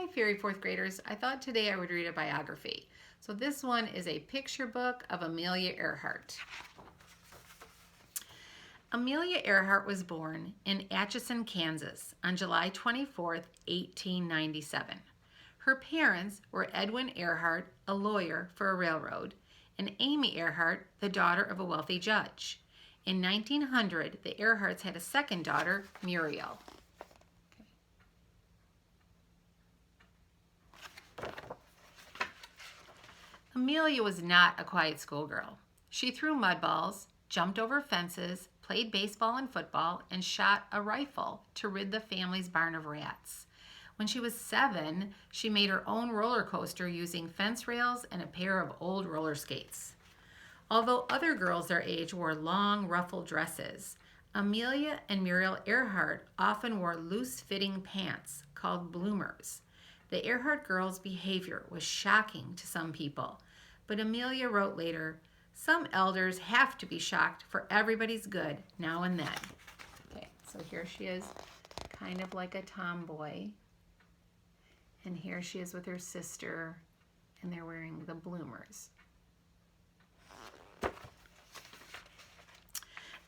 Hi, Fairy Fourth Graders. I thought today I would read a biography. So this one is a picture book of Amelia Earhart. Amelia Earhart was born in Atchison, Kansas on July 24th, 1897. Her parents were Edwin Earhart, a lawyer for a railroad, and Amy Earhart, the daughter of a wealthy judge. In 1900, the Earharts had a second daughter, Muriel. Amelia was not a quiet schoolgirl. She threw mud balls, jumped over fences, played baseball and football, and shot a rifle to rid the family's barn of rats. When she was 7, she made her own roller coaster using fence rails and a pair of old roller skates. Although other girls their age wore long, ruffled dresses, Amelia and Muriel Earhart often wore loose-fitting pants called bloomers. The Earhart girls' behavior was shocking to some people, but Amelia wrote later, "Some elders have to be shocked for everybody's good now and then." Okay, so here she is, kind of like a tomboy. And here she is with her sister, and they're wearing the bloomers.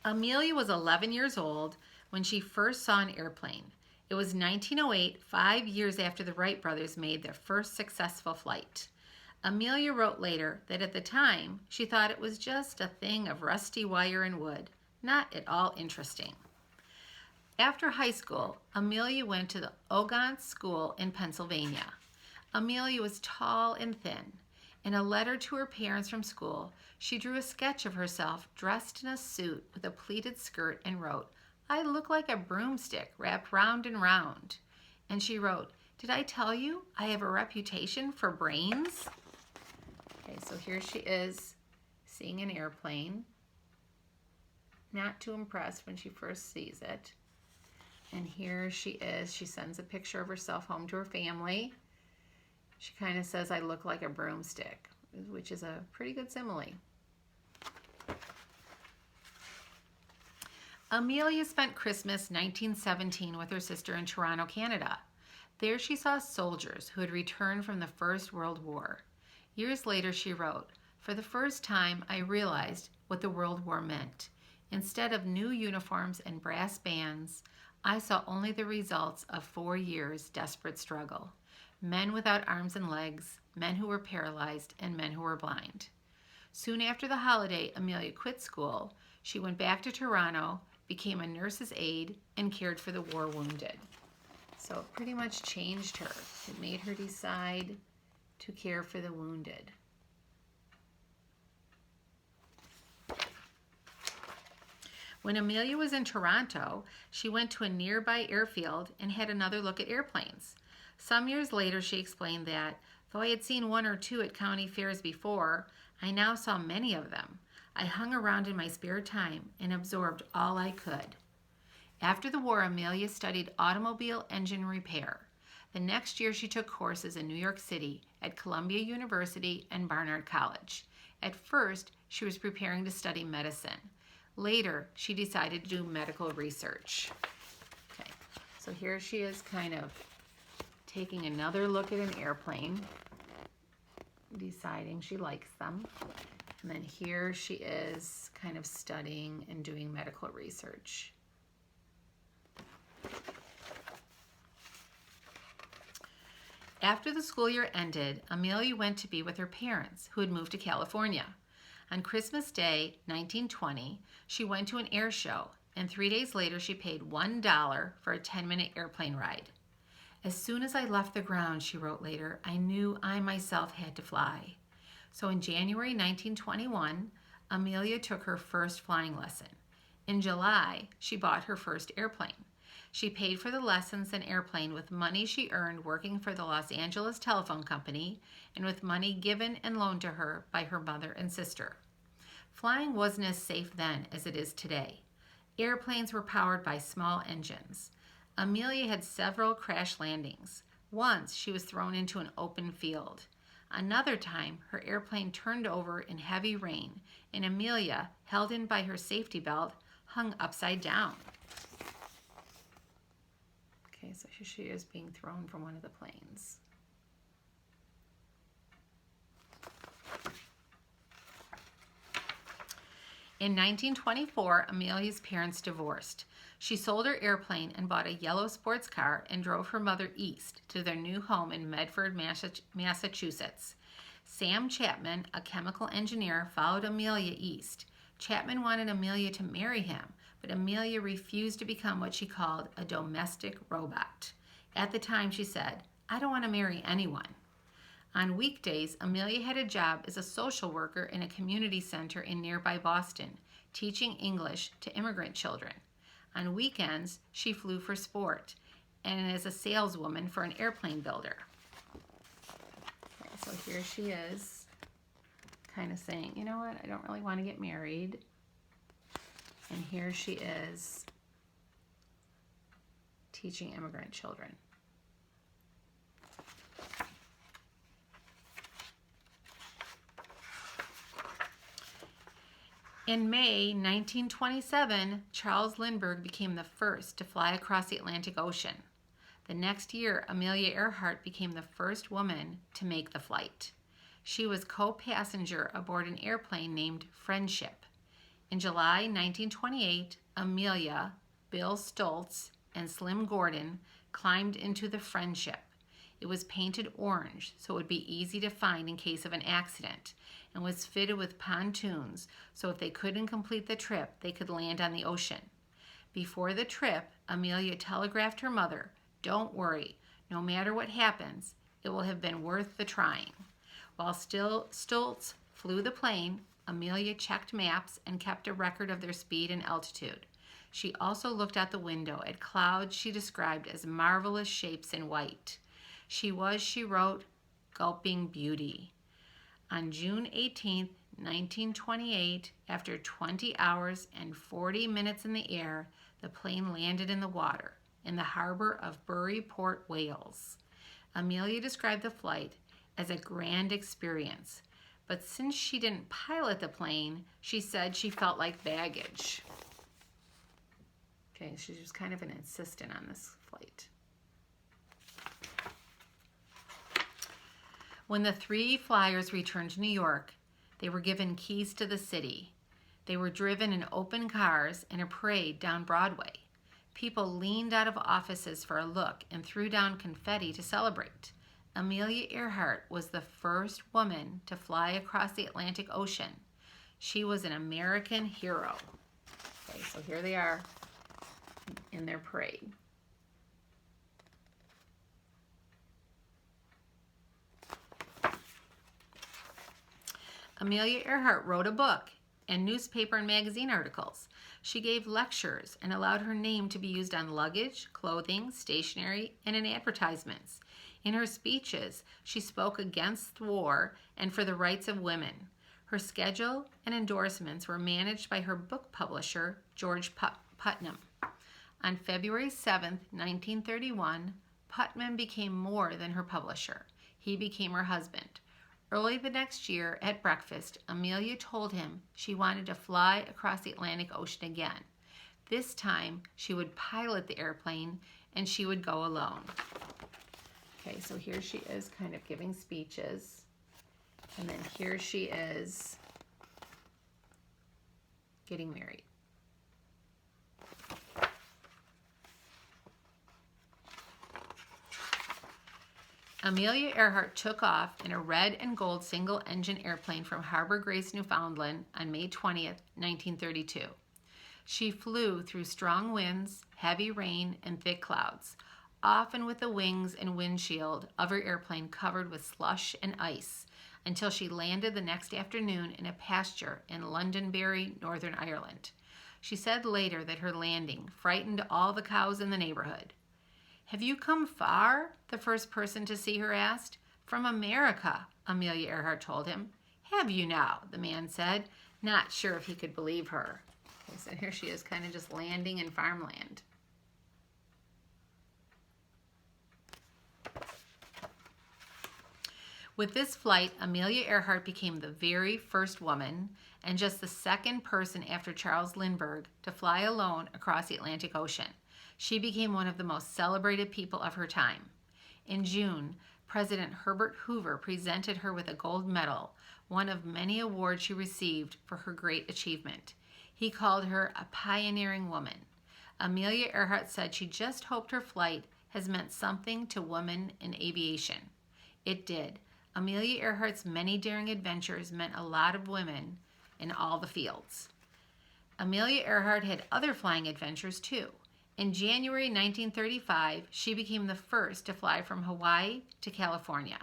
Amelia was 11 years old when she first saw an airplane. It was 1908, 5 years after the Wright brothers made their first successful flight. Amelia wrote later that at the time, she thought it was just a thing of rusty wire and wood, not at all interesting. After high school, Amelia went to the Ogontz School in Pennsylvania. Amelia was tall and thin. In a letter to her parents from school, she drew a sketch of herself dressed in a suit with a pleated skirt and wrote, "I look like a broomstick wrapped round and round." And she wrote, "Did I tell you I have a reputation for brains?" Okay, so here she is seeing an airplane. Not too impressed when she first sees it. And here she is. She sends a picture of herself home to her family. She kind of says, "I look like a broomstick," which is a pretty good simile. Amelia spent Christmas 1917 with her sister in Toronto, Canada. There she saw soldiers who had returned from the First World War. Years later she wrote, "For the first time I realized what the World War meant. Instead of new uniforms and brass bands, I saw only the results of 4 years' desperate struggle. Men without arms and legs, men who were paralyzed, and men who were blind." Soon after the holiday, Amelia quit school. She went back to Toronto, became a nurse's aide, and cared for the war wounded. So it pretty much changed her. It made her decide to care for the wounded. When Amelia was in Toronto, she went to a nearby airfield and had another look at airplanes. Some years later, she explained that, though I had seen 1 or 2 at county fairs before, I now saw many of them. I hung around in my spare time and absorbed all I could. After the war, Amelia studied automobile engine repair. The next year, she took courses in New York City at Columbia University and Barnard College. At first, she was preparing to study medicine. Later, she decided to do medical research. Okay, so here she is kind of taking another look at an airplane, deciding she likes them. And then here she is kind of studying and doing medical research. After the school year ended, Amelia went to be with her parents, who had moved to California. On Christmas Day, 1920, she went to an air show, and 3 days later she paid $1 for a 10-minute airplane ride. "As soon as I left the ground," she wrote later, "I knew I myself had to fly." So in January 1921, Amelia took her first flying lesson. In July, she bought her first airplane. She paid for the lessons and airplane with money she earned working for the Los Angeles Telephone Company and with money given and loaned to her by her mother and sister. Flying wasn't as safe then as it is today. Airplanes were powered by small engines. Amelia had several crash landings. Once, she was thrown into an open field. Another time, her airplane turned over in heavy rain, and Amelia, held in by her safety belt, hung upside down. Okay, so here she is being thrown from one of the planes. In 1924, Amelia's parents divorced. She sold her airplane and bought a yellow sports car and drove her mother east to their new home in Medford, Massachusetts. Sam Chapman, a chemical engineer, followed Amelia east. Chapman wanted Amelia to marry him, but Amelia refused to become what she called a domestic robot. At the time, she said, "I don't want to marry anyone." On weekdays, Amelia had a job as a social worker in a community center in nearby Boston, teaching English to immigrant children. On weekends, she flew for sport and as a saleswoman for an airplane builder. Okay, so here she is, kind of saying, you know what, I don't really want to get married. And here she is teaching immigrant children. In May 1927, Charles Lindbergh became the first to fly across the Atlantic Ocean. The next year, Amelia Earhart became the first woman to make the flight. She was co-passenger aboard an airplane named Friendship. In July 1928, Amelia, Bill Stoltz, and Slim Gordon climbed into the Friendship. It was painted orange, so it would be easy to find in case of an accident, and was fitted with pontoons, so if they couldn't complete the trip, they could land on the ocean. Before the trip, Amelia telegraphed her mother, "Don't worry, no matter what happens, it will have been worth the trying." While Stoltz flew the plane, Amelia checked maps and kept a record of their speed and altitude. She also looked out the window at clouds she described as marvelous shapes in white. She was, she wrote, gulping beauty. On June 18, 1928, after 20 hours and 40 minutes in the air, the plane landed in the water in the harbor of Bury Port, Wales. Amelia described the flight as a grand experience, but since she didn't pilot the plane, she said she felt like baggage. Okay, she was kind of an assistant on this flight. When the three flyers returned to New York, they were given keys to the city. They were driven in open cars in a parade down Broadway. People leaned out of offices for a look and threw down confetti to celebrate. Amelia Earhart was the first woman to fly across the Atlantic Ocean. She was an American hero. Okay, so here they are in their parade. Amelia Earhart wrote a book and newspaper and magazine articles. She gave lectures and allowed her name to be used on luggage, clothing, stationery, and in advertisements. In her speeches, she spoke against war and for the rights of women. Her schedule and endorsements were managed by her book publisher, George Putnam. On February 7, 1931, Putnam became more than her publisher. He became her husband. Early the next year, at breakfast, Amelia told him she wanted to fly across the Atlantic Ocean again. This time, she would pilot the airplane and she would go alone. Okay, so here she is kind of giving speeches. And then here she is getting married. Amelia Earhart took off in a red and gold single-engine airplane from Harbor Grace, Newfoundland on May 20th, 1932. She flew through strong winds, heavy rain, and thick clouds, often with the wings and windshield of her airplane covered with slush and ice, until she landed the next afternoon in a pasture in Londonderry, Northern Ireland. She said later that her landing frightened all the cows in the neighborhood. "Have you come far?" the first person to see her asked. "From America," Amelia Earhart told him. "Have you now?" the man said, not sure if he could believe her. Okay, so here she is kind of just landing in farmland. With this flight, Amelia Earhart became the very first woman and just the second person after Charles Lindbergh to fly alone across the Atlantic Ocean. She became one of the most celebrated people of her time. In June, President Herbert Hoover presented her with a gold medal, one of many awards she received for her great achievement. He called her a pioneering woman. Amelia Earhart said she just hoped her flight has meant something to women in aviation. It did. Amelia Earhart's many daring adventures meant a lot of women in all the fields. Amelia Earhart had other flying adventures too. In January 1935, she became the first to fly from Hawaii to California.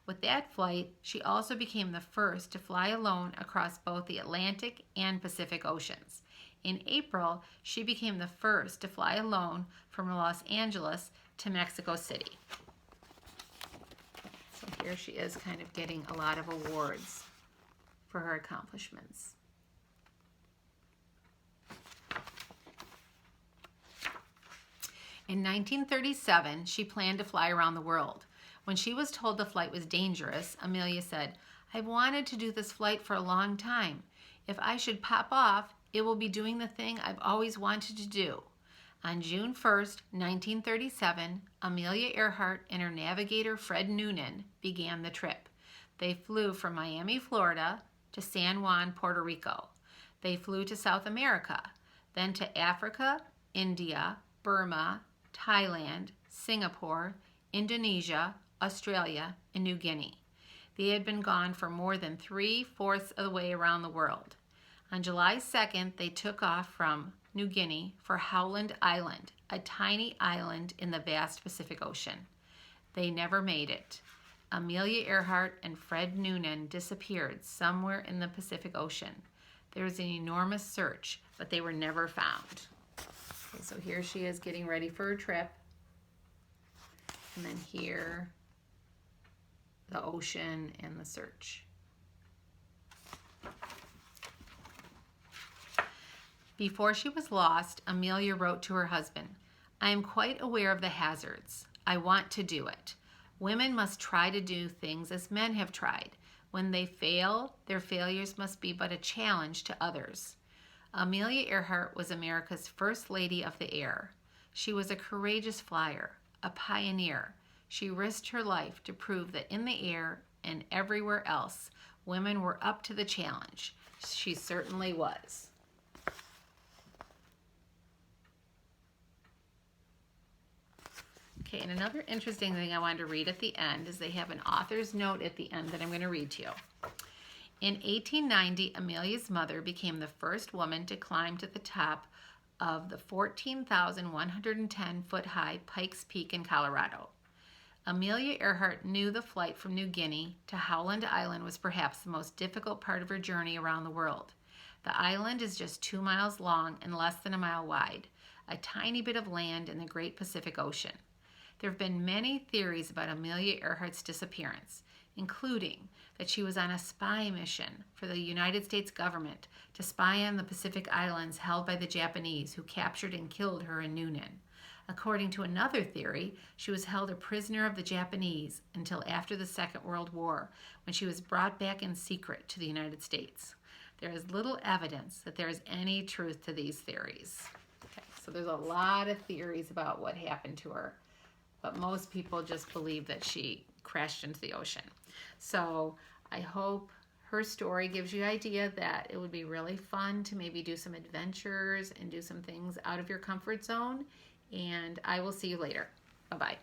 With that flight, she also became the first to fly alone across both the Atlantic and Pacific Oceans. In April, she became the first to fly alone from Los Angeles to Mexico City. So here she is kind of getting a lot of awards for her accomplishments. In 1937, she planned to fly around the world. When she was told the flight was dangerous, Amelia said, "I've wanted to do this flight for a long time. If I should pop off, it will be doing the thing I've always wanted to do." On June 1st, 1937, Amelia Earhart and her navigator Fred Noonan began the trip. They flew from Miami, Florida to San Juan, Puerto Rico. They flew to South America, then to Africa, India, Burma, Thailand, Singapore, Indonesia, Australia, and New Guinea. They had been gone for more than 3/4 of the way around the world. On July 2nd, they took off from New Guinea for Howland Island, a tiny island in the vast Pacific Ocean. They never made it. Amelia Earhart and Fred Noonan disappeared somewhere in the Pacific Ocean. There was an enormous search, but they were never found. Okay, so here she is getting ready for her trip. And then here, the ocean and the search. Before she was lost, Amelia wrote to her husband, "I am quite aware of the hazards. I want to do it. Women must try to do things as men have tried. When they fail, their failures must be but a challenge to others." Amelia Earhart was America's first lady of the air. She was a courageous flyer, a pioneer. She risked her life to prove that in the air and everywhere else, women were up to the challenge. She certainly was. Okay, and another interesting thing I wanted to read at the end is they have an author's note at the end that I'm going to read to you. In 1890, Amelia's mother became the first woman to climb to the top of the 14,110-foot-high Pikes Peak in Colorado. Amelia Earhart knew the flight from New Guinea to Howland Island was perhaps the most difficult part of her journey around the world. The island is just 2 miles long and less than a mile wide, a tiny bit of land in the Great Pacific Ocean. There have been many theories about Amelia Earhart's disappearance, including that she was on a spy mission for the United States government to spy on the Pacific Islands held by the Japanese who captured and killed her and Noonan. According to another theory, she was held a prisoner of the Japanese until after the Second World War, when she was brought back in secret to the United States. There is little evidence that there is any truth to these theories. Okay, so there's a lot of theories about what happened to her, but most people just believe that she crashed into the ocean. So I hope her story gives you an idea that it would be really fun to maybe do some adventures and do some things out of your comfort zone. And I will see you later. Bye-bye.